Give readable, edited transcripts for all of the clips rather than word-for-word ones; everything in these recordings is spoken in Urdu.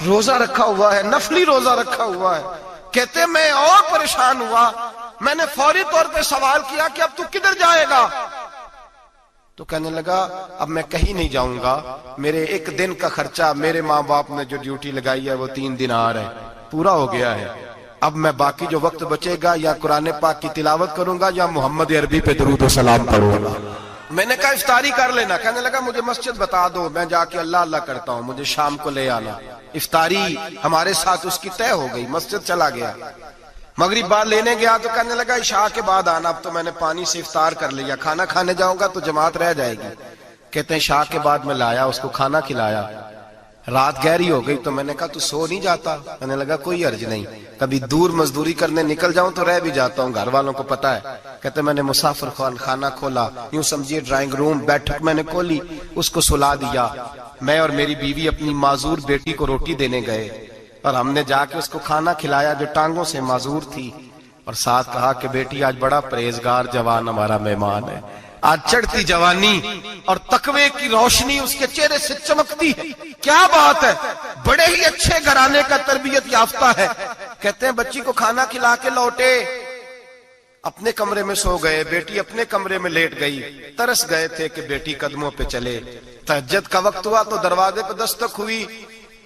روزہ رکھا ہوا ہے، نفلی روزہ رکھا ہوا ہے. کہتے میں اور پریشان ہوا، میں نے فوری طور پہ سوال کیا کہ اب تو کدھر جائے گا؟ تو کہنے لگا اب میں کہیں نہیں جاؤں گا، میرے ایک دن کا خرچہ میرے ماں باپ نے جو ڈیوٹی لگائی ہے وہ 3 دینار ہے، پورا ہو گیا ہے. اب میں باقی جو وقت بچے گا یا قرآن پاک کی تلاوت کروں گا یا محمد عربی پہ درود و سلام پڑھوں گا. میں نے کہا افطاری کر لینا. کہنے لگا مجھے مسجد بتا دو، میں جا کے اللہ اللہ کرتا ہوں، مجھے شام کو لے آنا. افطاری ہمارے ساتھ اس کی طے ہو گئی، مسجد چلا گیا. مغرب بعد لینے گیا تو کہنے لگا عشاء کے بعد آنا، اب تو میں نے پانی سے افطار کر لیا، کھانا کھانے جاؤں گا تو جماعت رہ جائے گی. کہتے ہیں عشاء کے بعد میں لایا، اس کو کھانا کھلایا. رات گہری ہو گئی تو میں نے کہا تو سو نہیں جاتا؟ کہنے لگا کوئی عرض نہیں، کبھی دور مزدوری کرنے نکل جاؤں تو رہ بھی جاتا ہوں، گھر والوں کو پتا ہے. کہتے میں نے مسافر خانہ کھولا، یوں سمجھیے ڈرائنگ روم بیٹھک میں نے کھولی، اس کو سلا دیا. میں اور میری بیوی اپنی معذور بیٹی کو روٹی دینے گئے اور ہم نے جا کے اس کو کھانا کھلایا جو ٹانگوں سے معذور تھی، اور ساتھ کہا کہ بیٹی آج بڑا پرہیزگار جوان ہمارا مہمان ہے. آج چڑھتی جوانی اور تقوی کی روشنی اس کے چہرے سے چمکتی ہے. کیا بات ہے، بڑے ہی اچھے گھرانے کا تربیت یافتہ ہے. کہتے ہیں بچی کو کھانا کھلا کے لوٹے، اپنے کمرے میں سو گئے، بیٹی اپنے کمرے میں لیٹ گئی. ترس گئے تھے کہ بیٹی قدموں پہ چلے. تہجد کا وقت ہوا تو دروازے پہ دستک ہوئی.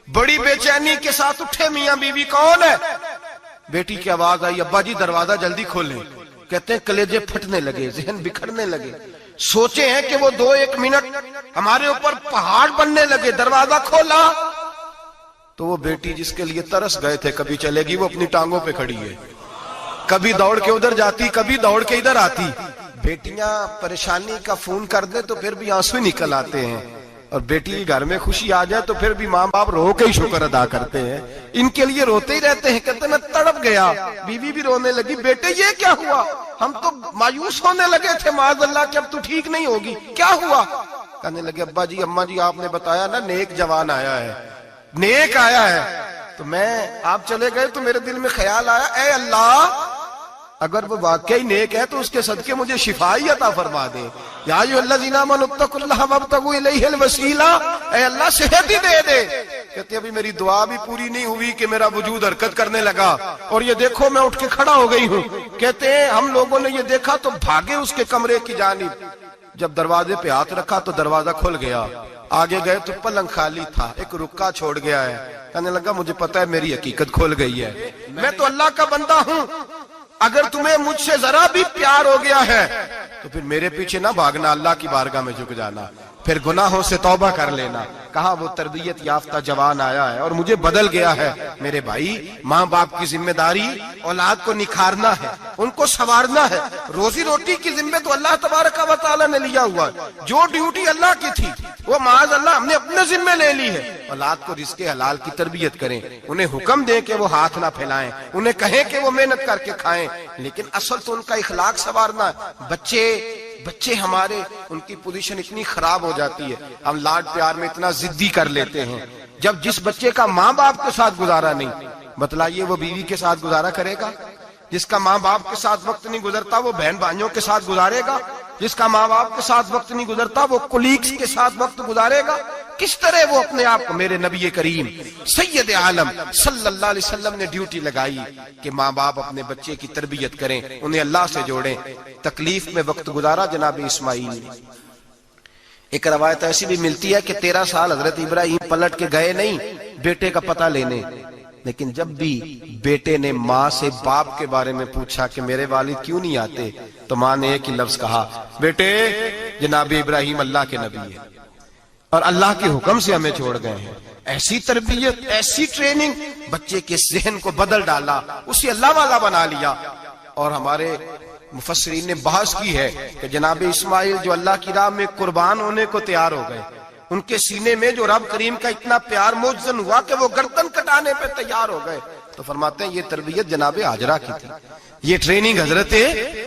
بڑی بے چینی کے ساتھ اٹھے میاں بیوی، کون ہے؟ بیٹی کی آواز آئی ابا جی دروازہ جلدی کھولیں. کہتے ہیں کلیجے پھٹنے لگے، ذہن بکھرنے لگے. سوچے ہیں کہ وہ 2-1 منٹ ہمارے اوپر پہاڑ بننے لگے. دروازہ کھولا تو وہ بیٹی جس کے لیے ترس گئے تھے کبھی چلے گی، وہ اپنی ٹانگوں پہ کھڑی ہے. کبھی دوڑ کے ادھر جاتی، کبھی دوڑ کے ادھر آتی. بیٹیاں پریشانی کا فون کر دیں تو پھر بھی آنسو نکل آتے ہیں، اور بیٹی کے گھر میں خوشی آ جائے تو پھر بھی ماں باپ رو کے ہی شکر ادا کرتے ہیں. ان کے لیے روتے ہی رہتے ہیں. کہتے میں تڑپ گیا. بیوی بھی رونے لگی، بیٹے یہ کیا ہوا؟ ہم تو مایوس ہونے لگے تھے معاذ اللہ کہ اب تو ٹھیک نہیں ہوگی، کیا ہوا؟ کہنے لگے ابا جی اماں جی آپ نے بتایا نا نیک جوان آیا ہے، نیک آیا ہے. تو میں آپ چلے گئے تو میرے دل میں خیال آیا اے اللہ اگر وہ واقعی نیک ہے تو اس کے صدقے مجھے شفائی عطا فرما دے. یا ایھا الذین آمنوا اتقوا اللہ وابتغوا الیہ الوسیلہ، اے اللہ صحت ہی دے دے. کہتے ابھی میری دعا بھی پوری نہیں ہوئی کہ میرا وجود حرکت کرنے لگا، اور یہ دیکھو میں اٹھ کے کھڑا ہو گئی ہوں. کہتے ہیں ہم لوگوں نے یہ دیکھا تو بھاگے اس کے کمرے کی جانب. جب دروازے پہ ہاتھ رکھا تو دروازہ کھل گیا. آگے گئے تو پلنگ خالی تھا، ایک رکا چھوڑ گیا ہے. کہنے لگا مجھے پتا ہے میری حقیقت کھل گئی ہے، میں تو اللہ کا بندہ ہوں. اگر تمہیں مجھ سے ذرا بھی پیار ہو گیا ہے تو پھر میرے پیچھے نہ بھاگنا، اللہ کی بارگاہ میں جھک جانا، پھر گناہوں سے توبہ کر لینا. کہا وہ تربیت یافتہ جوان آیا ہے اور مجھے بدل گیا ہے. میرے بھائی ماں باپ کی ذمہ داری اولاد کو نکھارنا ہے، ان کو سنوارنا ہے. روزی روٹی کی ذمہ تو اللہ تبارک و تعالی نے لیا ہوا ہے. جو ڈیوٹی اللہ کی تھی وہ معاذ اللہ ہم نے اپنے ذمہ لے لی ہے. اولاد کو رزق حلال کی تربیت کریں، انہیں حکم دیں کہ وہ ہاتھ نہ پھیلائیں، انہیں کہیں کہ وہ محنت کر کے کھائیں، لیکن اصل تو ان کا اخلاق سنوارنا ہے. بچے ہمارے ان کی پوزیشن اتنی خراب ہو جاتی ہے، ہم لاڈ پیار میں اتنا ضدی کر لیتے ہیں. جب جس بچے کا ماں باپ کے ساتھ گزارا نہیں، بتلائیے وہ بیوی کے ساتھ گزارا کرے گا؟ جس کا ماں باپ کے ساتھ وقت نہیں گزرتا وہ بہن بھائیوں کے ساتھ گزارے گا؟ جس کا ماں باپ کے ساتھ وقت نہیں گزرتا وہ کولیگز کے ساتھ وقت گزارے گا؟ کس طرح وہ اپنے آپ کو، میرے نبی کریم سید عالم صلی اللہ علیہ وسلم نے ڈیوٹی لگائی کہ ماں باپ اپنے بچے کی تربیت کریں، انہیں اللہ سے جوڑیں. تکلیف میں وقت گزارا جناب اسماعیل نے. ایک روایت ایسی بھی ملتی ہے کہ 13 سال حضرت ابراہیم پلٹ کے گئے نہیں بیٹے کا پتہ لینے، لیکن جب بھی بیٹے نے ماں سے باپ کے بارے میں پوچھا کہ میرے والد کیوں نہیں آتے تو ماں نے ایک ہی لفظ کہا، بیٹے جناب ابراہیم اللہ کے نبی ہے اور اللہ کے حکم سے ہمیں چھوڑ گئے ہیں. ایسی تربیت، ایسی ٹریننگ بچے کے ذہن کو بدل ڈالا، اسے اللہ والا بنا لیا. اور ہمارے مفسرین نے بحث کی ہے کہ جناب اسماعیل جو اللہ کی راہ میں قربان ہونے کو تیار ہو گئے، ان کے سینے میں جو رب کریم کا اتنا پیار موجزن ہوا کہ وہ گردن کٹانے پہ تیار ہو گئے، تو فرماتے ہیں یہ تربیت جناب ہاجرہ کی تھی، یہ ٹریننگ حضرت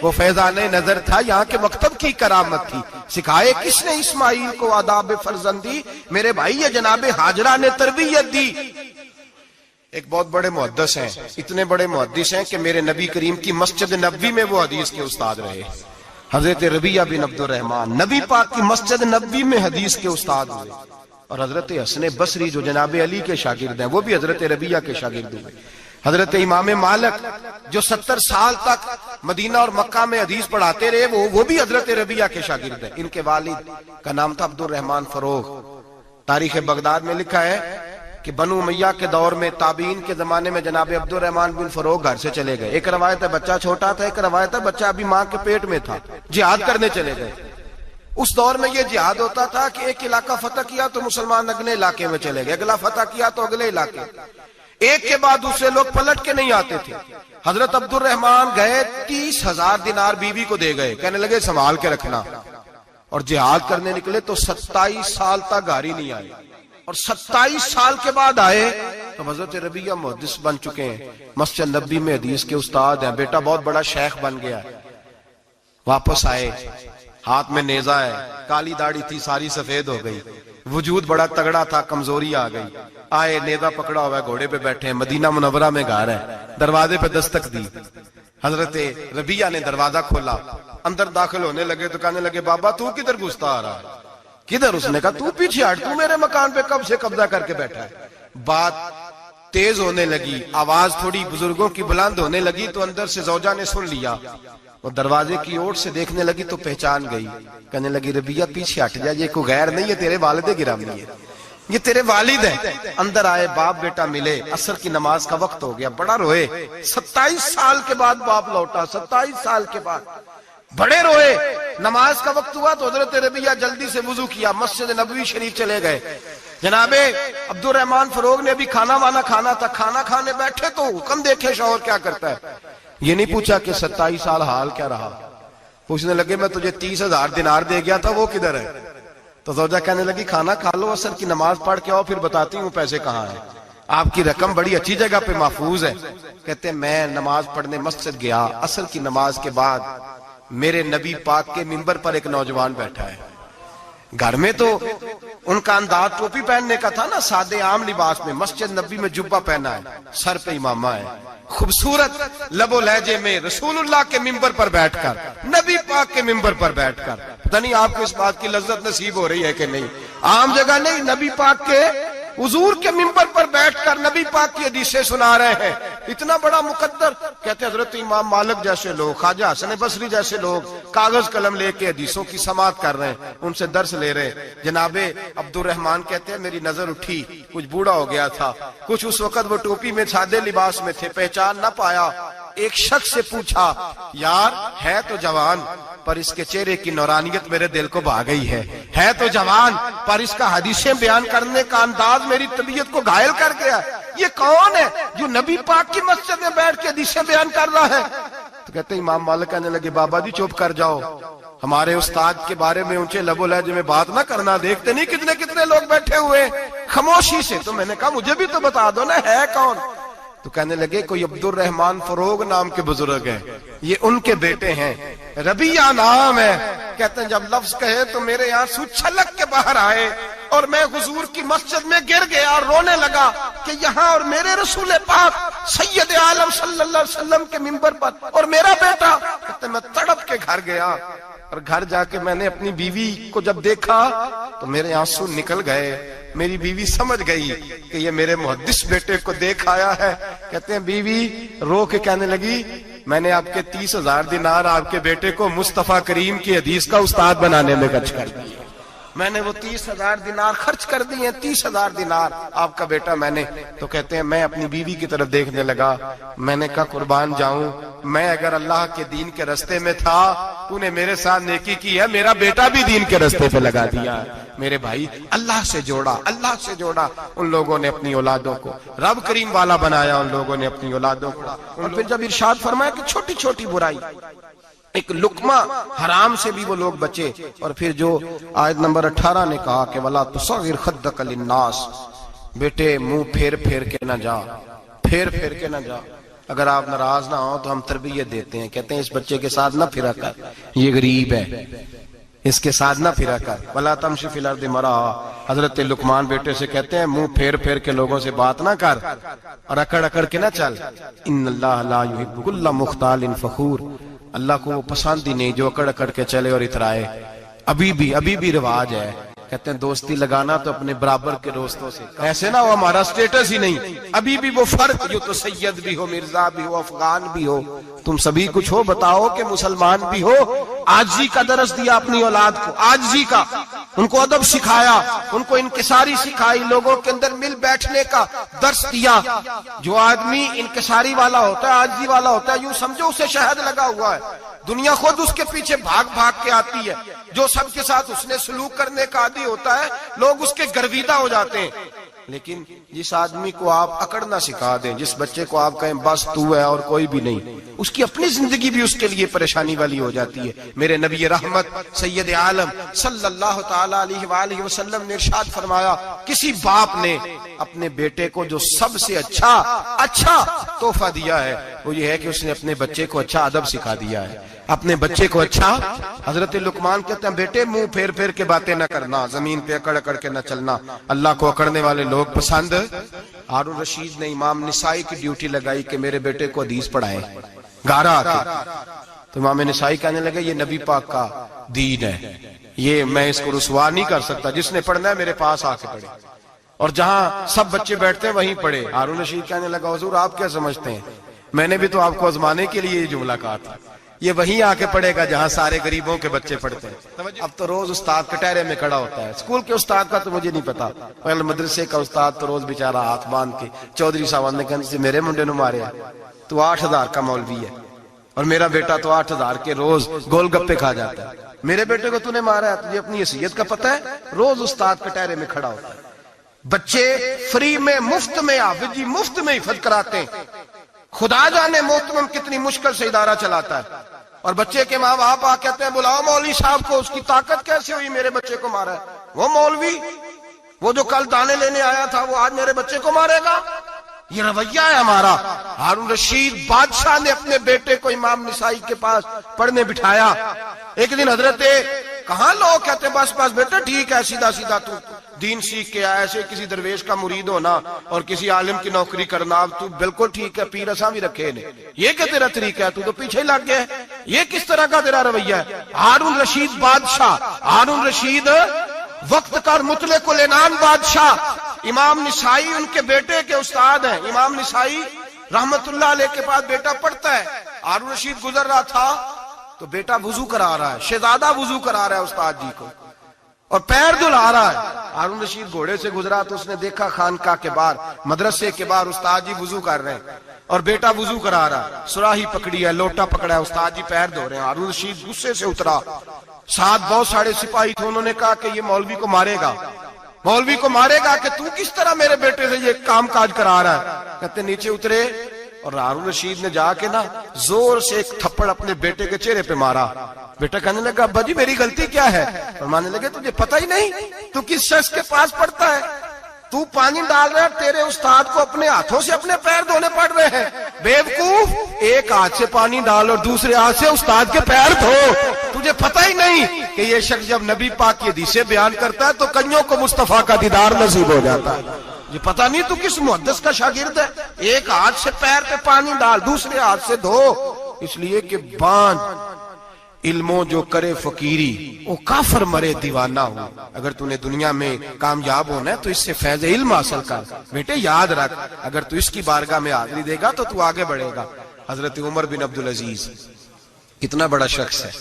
وہ فیضان نظر تھا، یہاں کے مکتب کی کرامت تھی. سکھائے کس نے اسماعیل کو آداب فرزندی؟ میرے بھائی یہ جناب ہاجرہ نے تربیت دی. ایک بہت بڑے محدث ہیں، اتنے بڑے محدث ہیں کہ میرے نبی کریم کی مسجد نبوی میں وہ حدیث کے استاد رہے. حضرت ربیعہ بن عبد الرحمن نبی پاک کی مسجد نبوی میں حدیث کے استاد ہوئے. اور حضرت حسن بصری جو جناب علی کے شاگرد ہیں وہ بھی حضرت ربیہ کے شاگرد ہوئے. حضرت امام مالک جو 70 سال تک مدینہ اور مکہ میں حدیث پڑھاتے رہے وہ بھی حضرت ربیہ کے شاگرد ہیں. ان کے والد کا نام تھا عبد الرحمن فروغ. تاریخ بغداد میں لکھا ہے کہ بنو امیہ کے دور میں تابعین کے زمانے میں جناب عبد الرحمن بن فروغ گھر سے چلے گئے. ایک روایت ہے بچہ چھوٹا تھا, ایک روایت ہے بچہ ابھی ماں کے پیٹ میں تھا, جہاد کرنے چلے گئے. اس دور میں یہ جہاد ہوتا تھا کہ ایک علاقہ فتح کیا تو مسلمان اگلے علاقے میں چلے گئے, اگلا فتح کیا تو اگلے علاقے, ایک کے بعد دوسرے لوگ پلٹ کے نہیں آتے تھے. حضرت عبد الرحمن گئے 30,000 دینار بیوی کو دے گئے, کہنے لگے سنبھال کے رکھنا. اور جہاد کرنے نکلے تو 27 سال تک گھر ہی نہیں آئے, اور 27 سال کے بعد آئے تو حضرت ربیہ محدث بن چکے ہیں, مسجد نبی میں حدیث کے استاد ہیں, بیٹا بہت بڑا شیخ بن گیا. واپس آئے, ہاتھ میں نیزہ ہے, کالی داڑھی تھی ساری سفید ہو گئی, وجود بڑا تگڑا تھا, کمزوری آ گئی. آئے, نیزہ پکڑا ہوا ہے, گھوڑے پہ بیٹھے ہیں, مدینہ منورہ میں گھر ہے. دروازے پہ دستک دی, حضرت ربیہ نے دروازہ کھولا, اندر داخل ہونے لگے تو کہنے لگے بابا تو کدھر گھستا آ رہا ہے؟ کدھر؟ اس نے کہا تو پیچھے ہٹ, تو میرے مکان پہ کب سے قبضہ کر کے بیٹھا ہے. بات تیز ہونے لگی, آواز تھوڑی بزرگوں کی بلند ہونے لگی تو اندر سے زوجہ نے سن لیا. وہ دروازے کی اوٹ سے دیکھنے لگی تو پہچان گئی, کہنے لگی ربیہ پیچھے ہٹ جا, یہ کوئی غیر نہیں ہے, تیرے والد گرامی ہے, یہ تیرے والد ہیں. اندر آئے, باپ بیٹا ملے, عصر کی نماز کا وقت ہو گیا, بڑا روئے. 27 سال کے بعد باپ لوٹا, 27 سال کے بعد بڑے روئے. نماز کا وقت ہوا تو حضرت ربیہ جلدی سے وضو کیا, مسجد نبوی شریف چلے گئے. جناب عبد الرحمن فروغ نے ابھی کھانا وانا کھانا تھا, کھانا کھانے بیٹھے تو حکم دیکھے شوہر کیا کرتا ہے. یہ نہیں پوچھا کہ 27 سال حال کیا رہا, پوچھنے لگے میں تجھے 30,000 دینار دے گیا تھا, وہ کدھر ہے؟ تو زوجہ کہنے لگی کھانا کھا لو, عصر کی نماز پڑھ کے آؤ, پھر بتاتی ہوں پیسے کہاں ہیں, آپ کی رقم بڑی اچھی جگہ پہ محفوظ ہے. کہتے میں نماز پڑھنے مسجد گیا, عصر کی نماز کے بعد میرے نبی پاک کے منبر پر ایک نوجوان بیٹھا ہے. گھر میں تو ان کا انداز ٹوپی پہننے کا تھا نا, سادے عام لباس میں, مسجد نبی میں جبہ پہنا ہے, سر پہ امامہ ہے, خوبصورت لب و لہجے میں رسول اللہ کے منبر پر بیٹھ کر, نبی پاک کے منبر پر بیٹھ کر. پتہ نہیں آپ کو اس بات کی لذت نصیب ہو رہی ہے کہ نہیں, عام جگہ نہیں, نبی پاک کے حضور کے منبر پر بیٹھ کر نبی پاک کی حدیثیں سنا رہے ہیں. اتنا بڑا مقدر. کہتے حضرت امام مالک جیسے لوگ, خواجہ حسن بصری جیسے لوگ کاغذ قلم لے کے حدیثوں کی سماعت کر رہے ہیں, ان سے درس لے رہے ہیں. جناب عبد الرحمن کہتے ہیں میری نظر اٹھی, کچھ بوڑھا ہو گیا تھا, کچھ اس وقت وہ ٹوپی میں سادے لباس میں تھے, پہچان نہ پایا. ایک شخص سے پوچھا یار ہے تو جوان پر اس کے چہرے کی نورانیت میرے دل کو بھا گئی ہے تو جوان پر اس کا حدیثیں بیان کرنے کا انداز میری طبیعت کو گھائل کر گیا. یہ کون ہے جو نبی پاک کی مسجد میں بیٹھ کے حدیثیں بیان کر رہا ہے؟ تو کہتے ہیں امام مالک کہنے لگے بابا جی چپ کر جاؤ, ہمارے استاد کے بارے میں اونچے لب و لہجے میں بات نہ کرنا, دیکھتے نہیں کتنے کتنے لوگ بیٹھے ہوئے خاموشی سے. تو میں نے کہا مجھے بھی تو بتا دو نا ہے کون. تو کہنے لگے کوئی عبد الرحمن فروغ نام کے بزرگ ہیں, یہ ان کے بیٹے ہیں, ربیہ نام ہے. کہتے ہیں جب لفظ کہے تو میرے آنسو چھلک کے باہر آئے اور میں حضور کی مسجد میں گر گیا اور رونے لگا کہ یہاں اور میرے رسول پاک سید عالم صلی اللہ علیہ وسلم کے منبر پر اور میرا بیٹا. کہتے ہیں میں تڑپ کے گھر گیا اور گھر جا کے میں نے اپنی بیوی کو جب دیکھا تو میرے آنسو نکل گئے. میری بیوی سمجھ گئی کہ یہ میرے محدث بیٹے کو دیکھ آیا ہے. کہتے ہیں بیوی رو کے کہنے لگی میں نے آپ کے 30,000 دینار آپ کے بیٹے کو مصطفیٰ کریم کی حدیث کا استاد بنانے میں خرچ کر دیے. میں نے وہ 30,000 دینار خرچ کر دیے, 30,000 دینار آپ کا بیٹا میں نے. تو کہتے ہیں میں اپنی بیوی کی طرف دیکھنے لگا, میں نے کہا قربان جاؤں, میں اگر اللہ کے دین کے رستے میں تھا تو نے میرے ساتھ نیکی کی ہے, میرا بیٹا بھی دین کے رستے پہ لگا دیا. میرے بھائی اللہ سے جوڑا ان لوگوں نے اپنی اولادوں کو, رب کریم والا بنایا ان لوگوں نے اپنی اولادوں کو. اور پھر جب ارشاد فرمایا کہ چھوٹی چھوٹی برائی, ایک لقمہ حرام سے بھی وہ لوگ بچے. اور پھر جو آیت نمبر 18 نے کہا کہ وَلَا تُصَغِّرْ خَدَّكَ لِلنَّاسِ, بیٹے منہ پھیر پھیر کے نہ جا, پھیر پھیر کے نہ جا. اگر آپ ناراض نہ ہو تو ہم تربیت دیتے ہیں, کہتے ہیں اس بچے کے ساتھ نہ پھرا کر, یہ غریب ہے, اس کے ساتھ نہ پھرا کر. وَلَا تَمْشِ فِي الْأَرْضِ مَرَحًا, حضرت لقمان بیٹے سے کہتے ہیں منہ پھیر پھیر کے لوگوں سے بات نہ کر اور اکڑ اکڑ کے نہ چل. إِنَّ اللَّهَ لَا يُحِبُّ كُلَّ مُخْتَالٍ فَخُورٍ, اللہ کو وہ پسند ہی نہیں جو اکڑ اکڑ کے چلے اور اترائے. ابھی بھی رواج ہے کہتے ہیں دوستی لگانا تو اپنے برابر کے دوستوں سے، ایسے نہ ہو ہمارا سٹیٹس ہی نہیں، ابھی بھی وہ فرق جو تو سید بھی ہو، مرزا بھی ہو، افغان بھی ہو، تم سبھی کچھ ہو، بتاؤ کہ مسلمان بھی ہو۔ عاجزی کا درس دیا اپنی اولاد کو، عاجزی کا، ان کو ادب سکھایا، ان کو انکساری سکھائی، لوگوں کے اندر مل بیٹھنے کا درس دیا۔ جو آدمی انکساری والا ہوتا ہے، عاجزی والا ہوتا ہے، یوں سمجھو اسے شہد لگا ہوا ہے، دنیا خود اس کے پیچھے بھاگ بھاگ کے آتی ہے۔ جو سب کے ساتھ اس نے سلوک کرنے کا عادی ہوتا ہے، لوگ اس کے گرویدہ ہو جاتے ہیں۔ لیکن جس آدمی کو آپ اکڑنا سکھا دیں، جس بچے کو آپ کہیں بس تو ہے اور کوئی بھی نہیں، اس کی اپنی زندگی بھی اس کے لیے پریشانی والی ہو جاتی ہے۔ میرے نبی رحمت سید عالم صلی اللہ تعالی علیہ وآلہ وسلم نے ارشاد فرمایا، کسی باپ نے اپنے بیٹے کو جو سب سے اچھا تحفہ دیا ہے وہ یہ ہے کہ اس نے اپنے بچے کو اچھا ادب سکھا دیا ہے، اپنے بچے کو اچھا۔ حضرت لقمان کہتے ہیں بیٹے منہ پھیر پھیر کے باتیں نہ کرنا، زمین پہ اکڑ اکڑ کے نہ چلنا، اللہ کو اکڑنے والے لوگ پسند۔ ہارون رشید نے امام نسائی کی ڈیوٹی لگائی کہ میرے بیٹے کو حدیث پڑھائے گارا آ کے، تو امام نسائی کہنے لگے یہ نبی پاک کا دین ہے، یہ میں اس کو رسوا نہیں کر سکتا، جس نے پڑھنا ہے میرے پاس آ کے پڑھے، اور جہاں سب بچے بیٹھتے ہیں وہیں پڑھے۔ ہارون رشید کہنے لگا حضور آپ کیا سمجھتے ہیں، میں نے بھی تو آپ کو آزمانے کے لیے یہ جملہ کہا تھا، یہ وہیں آ کے پڑھے گا جہاں سارے غریبوں کے بچے پڑھتے ہیں۔ اب تو روز استاد کٹہرے میں کھڑا ہوتا ہے، اسکول کے استاد کا تو مجھے نہیں پتا، پہلے مدرسے کا استاد تو روز بیچارہ ہاتھ باندھ کے چودھری صاحب نے کہنے سے میرے منڈے نو مارے تو 8000 کا مولوی ہے، اور میرا بیٹا تو 8000 کے روز گول گپے کھا جاتا ہے، میرے بیٹے کو تو نے مارا ہے، تجھے اپنی حیثیت کا پتہ ہے؟ روز استاد کٹہرے میں کھڑا ہوتا ہے۔ بچے فری میں مفت میں حافظ جی مفت میں حفظ کراتے ہیں، خدا جانے محترم کتنی مشکل سے ادارہ چلاتا ہے، اور بچے کے ماں باپ آ کہتے ہیں بلاؤ مولوی صاحب کو، اس کی طاقت کیسے ہوئی میرے بچے کو مارا ہے؟ وہ مولوی وہ جو کل دانے لینے آیا تھا وہ آج میرے بچے کو مارے گا؟ یہ رویہ ہے ہمارا۔ ہارون رشید بادشاہ نے اپنے بیٹے کو امام نسائی کے پاس پڑھنے بٹھایا۔ ایک دن حضرت کہاں لوگ کہتے ہیں بس بس بیٹا ٹھیک ہے، سیدھا سیدھا تو دین سیکھ کے آیا، ایسے کسی درویش کا مرید ہونا اور کسی عالم کی نوکری کرنا، اب تو بالکل ٹھیک ہے، پیر اساں بھی رکھے نے، یہ کہ تیرا طریقہ ہے، تو پیچھے لگ گیا ہے، یہ کس طرح کا تیرا رویہ ہے؟ ہارون رشید بادشاہ، ہارون رشید وقت کا مطلق العنان بادشاہ، امام نسائی ان کے بیٹے کے استاد ہیں، امام نسائی رحمت اللہ علیہ کے پاس بیٹا پڑھتا ہے، ہارون رشید گزر رہا تھا تو بیٹا وضو کرا رہا ہے، شہزادہ وضو کرا رہا ہے استاد جی کو، اور پیر دھلا رہا ہے۔ ہارون رشید گھوڑے سے گزرا تو اس نے دیکھا خانقاہ کے باہر، مدرسے کے باہر استاد جی وضو کر رہے ہیں اور بیٹا وضو کرا رہا ہے، سراہی پکڑی ہے، لوٹا پکڑا ہے، استاد جی پیر دھو رہے ہیں۔ ہارون رشید غصے سے اترا، ساتھ بہت سارے سپاہی تھے، انہوں نے کہا کہ یہ مولوی کو مارے گا، مولوی کو مارے گا کہ تو کس طرح میرے بیٹے سے یہ کام کاج کرا رہا ہے۔ کہتے نیچے اترے اور ہارون رشید نے جا کے نا زور سے ایک تھپڑ اپنے بیٹے کے چہرے پہ مارا۔ بیٹا کہنے لگا ابا جی میری غلطی کیا ہے؟ فرمانے لگے تجھے پتہ ہی نہیں تو کس شخص کے پاس پڑھتا ہے؟ تو پانی ڈال رہا ہے، تیرے استاد کو اپنے ہاتھوں سے اپنے پیر دھونے پڑ رہے ہیں۔ بیوقوف، ایک ہاتھ سے پانی ڈال اور دوسرے ہاتھ سے استاد کے پیر دھو، تجھے پتہ ہی نہیں کہ یہ شخص جب نبی پاک کی حدیثیں بیان کرتا ہے تو کئیوں کو مصطفیٰ کا دیدار نصیب ہو جاتا ہے۔ یہ پتہ نہیں تو کس محدث کا شاگرد ہے، ایک ہاتھ سے پیر پہ پانی ڈال دوسرے ہاتھ سے دھو، اس لیے کہ باندھ علموں جو کرے فقیری وہ کافر مرے دیوانہ ہو۔ اگر تو نے دنیا میں کامیاب ہونا ہے تو اس سے فیض علم حاصل کر، بیٹے یاد رکھ، اگر تو اس کی بارگاہ میں حاضری دے گا تو تو آگے بڑھے گا۔ حضرت عمر بن عبدالعزیز کتنا بڑا شخص ہے،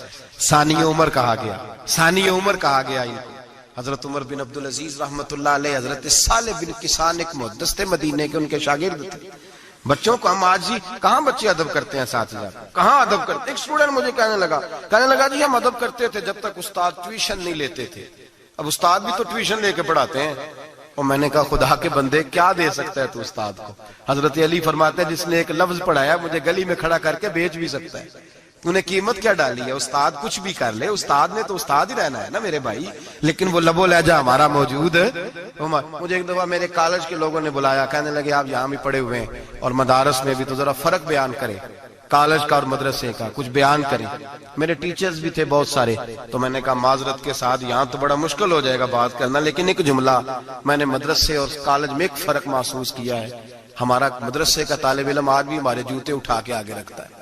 ثانی عمر کہا گیا، ثانی عمر کہا گیا ان کو۔ حضرت عمر بن عبدالعزیز رحمت اللہ علیہ، حضرت صالح بن کسان ایک محدث تھے مدینے کے، ان کے شاگرد تھے۔ بچوں کو ہم آج ہی کہاں بچے ادب کرتے ہیں، ساتھ کہاں ادب کرتے؟ ایک اسٹوڈنٹ مجھے کہنے لگا جی ہم ادب کرتے تھے جب تک استاد ٹیوشن نہیں لیتے تھے، اب استاد بھی تو ٹیوشن لے کے پڑھاتے ہیں۔ اور میں نے کہا خدا کے بندے کیا دے سکتا ہے تو استاد کو؟ حضرت علی فرماتے ہیں جس نے ایک لفظ پڑھایا مجھے گلی میں کھڑا کر کے بیچ بھی سکتا ہے، تو نے قیمت کیا ڈالی ہے؟ استاد کچھ بھی کر لے، استاد نے تو استاد ہی رہنا ہے نا میرے بھائی، لیکن وہ لب و لہجہ ہمارا موجود ہے۔ مجھے ایک دفعہ میرے کالج کے لوگوں نے بلایا، کہنے لگے آپ یہاں بھی پڑھے ہوئے ہیں اور مدارس میں بھی، تو ذرا فرق بیان کرے کالج کا اور مدرسے کا، کچھ بیان کریں۔ میرے ٹیچرز بھی تھے بہت سارے، تو میں نے کہا معذرت کے ساتھ یہاں تو بڑا مشکل ہو جائے گا بات کرنا، لیکن ایک جملہ میں نے مدرسے اور کالج میں ایک فرق محسوس کیا ہے۔ ہمارا مدرسے کا طالب علم آج بھی ہمارے جوتے اٹھا کے آگے رکھتا ہے،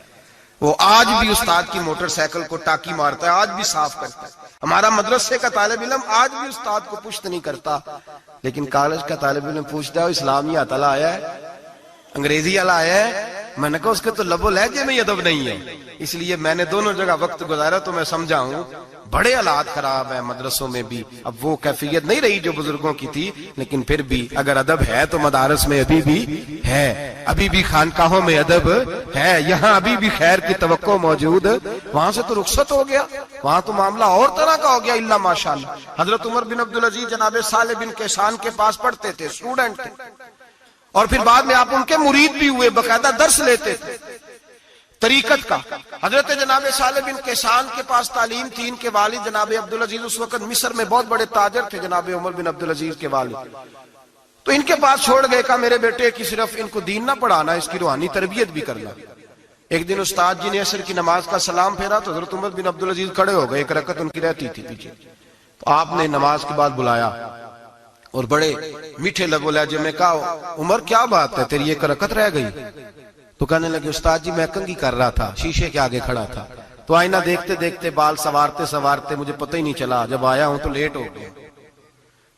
وہ آج بھی استاد کی موٹر سائیکل کو ٹاکی مارتا ہے، آج بھی صاف کرتا ہے۔ ہمارا مدرسے کا طالب علم آج بھی استاد کو پشت نہیں کرتا، لیکن کالج کا طالب علم پوچھتا ہے اسلامی آتلا آیا ہے، انگریزی والا آیا ہے؟ میں نے کہا اس کے تو لب و لہجے میں ادب نہیں ہے۔ اس لیے میں نے دونوں جگہ وقت گزارا تو میں سمجھا ہوں بڑے حالات خراب ہیں مدرسوں میں بھی۔ اب وہ کیفیت نہیں رہی جو بزرگوں کی تھی، لیکن پھر بھی اگر ادب ہے تو مدارس میں ابھی بھی ہے، ابھی بھی خانقاہوں میں ادب ہے، یہاں ابھی بھی خیر کی توقع موجود۔ وہاں سے تو رخصت ہو گیا، وہاں تو معاملہ اور طرح کا ہو گیا الا ماشاءاللہ۔ حضرت عمر بن عبدالعزیز جناب صالح بن کیسان کے پاس پڑھتے تھے، اسٹوڈنٹ تھے، اور پھر بعد میں آپ ان کے مرید بھی ہوئے، باقاعدہ درس لیتے تھے طریقت کا۔ حضرت جناب صالح بن کیسان کے پاس تعلیم تھی، ان کے والد جناب عبدالعزیز اس وقت مصر میں بہت بڑے تاجر تھے، جناب عمر بن عبدالعزیز کے والد۔ تو ان کے پاس چھوڑ گئے، کہا میرے بیٹے کی صرف ان کو دین نہ پڑھانا، اس کی روحانی تربیت بھی کرنا۔ ایک دن استاد جی نے عصر کی نماز کا سلام پھیرا تو حضرت عمر بن عبدالعزیز کھڑے ہو گئے، ایک رکعت ان کی رہتی تھی پیچھے، تو آپ نے نماز کے بعد بلایا اور بڑے میٹھے لب و لہجے میں کہا عمر کیا بات ہے تیری ایک رکعت رہ گئی؟ تو کہنے لگے استاد جی میں کنگھی کر رہا تھا، شیشے کے آگے کھڑا تھا، تو آئینہ دیکھتے دیکھتے بال سوارتے سوارتے مجھے پتہ ہی نہیں چلا، جب آیا ہوں تو لیٹ ہو گیا۔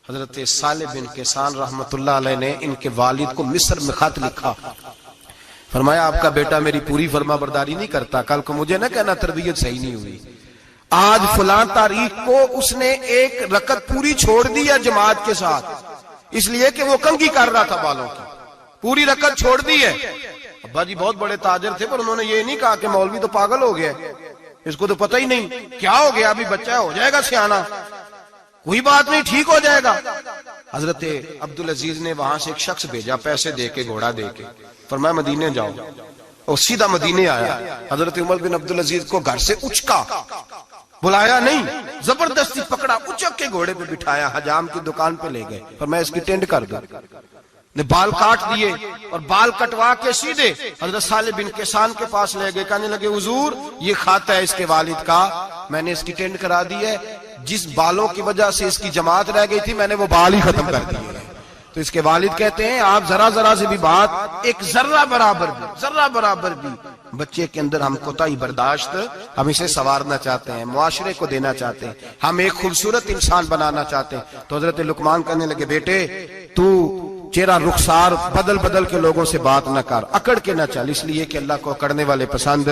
حضرت صالح بن کیسان رحمت اللہ علیہ نے ان کے والد کو مصر میں خط لکھا، فرمایا آپ کا بیٹا میری پوری فرما برداری نہیں کرتا، کل کو مجھے نہ کہنا تربیت صحیح نہیں ہوئی۔ آج فلاں تاریخ کو اس نے ایک رکعت پوری چھوڑ دی ہے جماعت کے ساتھ، اس لیے کہ وہ کنگھی کر رہا تھا بالوں کی، پوری رکعت چھوڑ دی ہے۔ ابا جی بہت بڑے تاجر تھے، پر انہوں نے یہ نہیں کہا کہ مولوی تو پاگل ہو گیا، اس کو تو پتہ ہی نہیں کیا ہو گیا، ابھی بچہ ہو جائے گا سیانا، کوئی بات نہیں ٹھیک ہو جائے گا۔ حضرت عبدالعزیز نے وہاں سے ایک شخص بھیجا پیسے دے کے، گھوڑا دے کے، فرمایا مدینے جاؤ، اور سیدھا مدینے آیا۔ حضرت عمر بن عبدالعزیز کو گھر سے اچکا، بلایا نہیں، زبردستی پکڑا، اچک کے گھوڑے پہ بٹھایا، حجام کی دکان پہ لے گئے، فرمایا اس کی ٹینڈ کر دو، نے بال کاٹ دیے اور بال کٹوا کے سیدھے حضرت صالح بن کیسان کے پاس لے گئے، کہنے لگے حضور یہ کھاتا ہے اس کے والد کا، میں نے اس کی ٹینڈ کرا دی ہے، جس بالوں کی وجہ سے اس کی جماعت رہ گئی تھی میں نے وہ بال ہی ختم کر دیے۔ تو اس کے والد کہتے ہیں آپ ذرا سے بھی بات، ایک ذرہ برابر بھی بچے کے اندر ہم کوتاہی برداشت، ہم اسے سنوارنا چاہتے ہیں، معاشرے کو دینا چاہتے ہیں، ہم ایک خوبصورت انسان بنانا چاہتے ہیں۔ تو حضرت لقمان کہنے لگے بیٹے تو چہرہ رخسار بدل کے لوگوں سے بات نہ کر، اکڑ کے نہ چل، اس لیے کہ اللہ کو اکڑنے والے پسند۔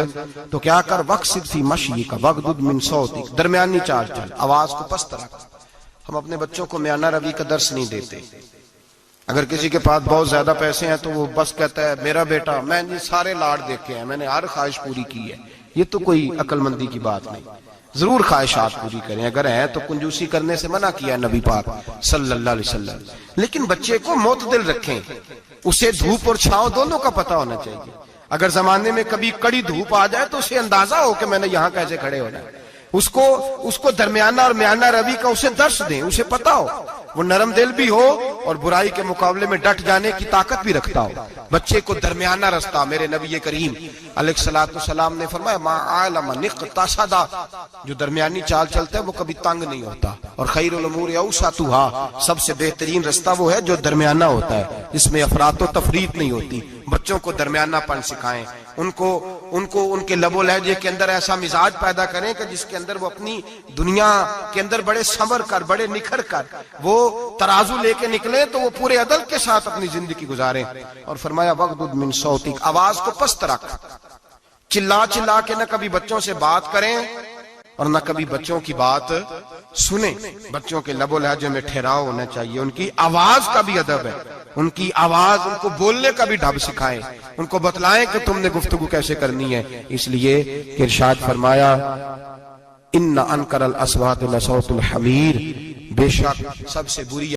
تو کیا کر وقصد فی مشیک وغضض من صوتک، درمیانی چال چل، آواز کو پست رکھ۔ ہم اپنے بچوں کو میانہ روی کا درس نہیں دیتے۔ اگر کسی کے پاس بہت زیادہ پیسے ہیں تو وہ بس کہتا ہے میرا بیٹا، میں نے سارے لاڈ دیکھے ہیں، میں نے ہر خواہش پوری کی ہے، یہ تو کوئی عقل مندی کی بات نہیں۔ ضرور خواہشات پوری کریں، اگر ہیں تو کنجوسی کرنے سے منع کیا ہے نبی پاک صلی اللہ علیہ وسلم، لیکن بچے کو معتدل رکھیں، اسے دھوپ اور چھاؤں دونوں کا پتہ ہونا چاہیے۔ اگر زمانے میں کبھی کڑی دھوپ آ جائے تو اسے اندازہ ہو کہ میں نے یہاں کیسے کھڑے ہونا ہے، اس کو درمیانہ اور میانہ روی کا اسے درس دیں، اسے پتہ ہو، وہ نرم دل بھی ہو اور برائی کے مقابلے میں ڈٹ جانے کی طاقت بھی رکھتا ہو۔ بچے کو درمیانہ رستہ، میرے نبی کریم علیہ الصلوۃ والسلام نے فرمایا ما علم نقتصد، جو درمیانی چال چلتا ہے وہ کبھی تنگ نہیں ہوتا، اور خیر الامور اوسطها، سب سے بہترین رستہ وہ ہے جو درمیانہ ہوتا ہے، جس میں افراط و تفریط نہیں ہوتی۔ بچوں کو درمیانہ پن سکھائیں، ان کو ان کے لب و لہجے کے اندر ایسا مزاج پیدا کریں کہ جس کے اندر وہ اپنی دنیا کے اندر بڑے سنور کر، بڑے نکھر کر وہ ترازو لے کے نکلے تو وہ پورے عدل کے ساتھ اپنی زندگی گزاریں۔ اور فرمایا وغضض من صوتک، آواز کو پست رکھ، چلا کے نہ کبھی بچوں سے بات کریں اور نہ کبھی بچوں کی بات سنیں۔ بچوں کے لب و لہجے میں ٹھہراؤ ہونا چاہیے، ان کی آواز کا بھی ادب ہے، ان کی آواز، ان کو بولنے کا بھی ڈھب سکھائیں، ان کو بتلائیں کہ تم نے گفتگو کیسے کرنی ہے۔ اس لیے ارشاد فرمایا ان انکر الاصوات لصوت الحمیر، بے شک سب سے بری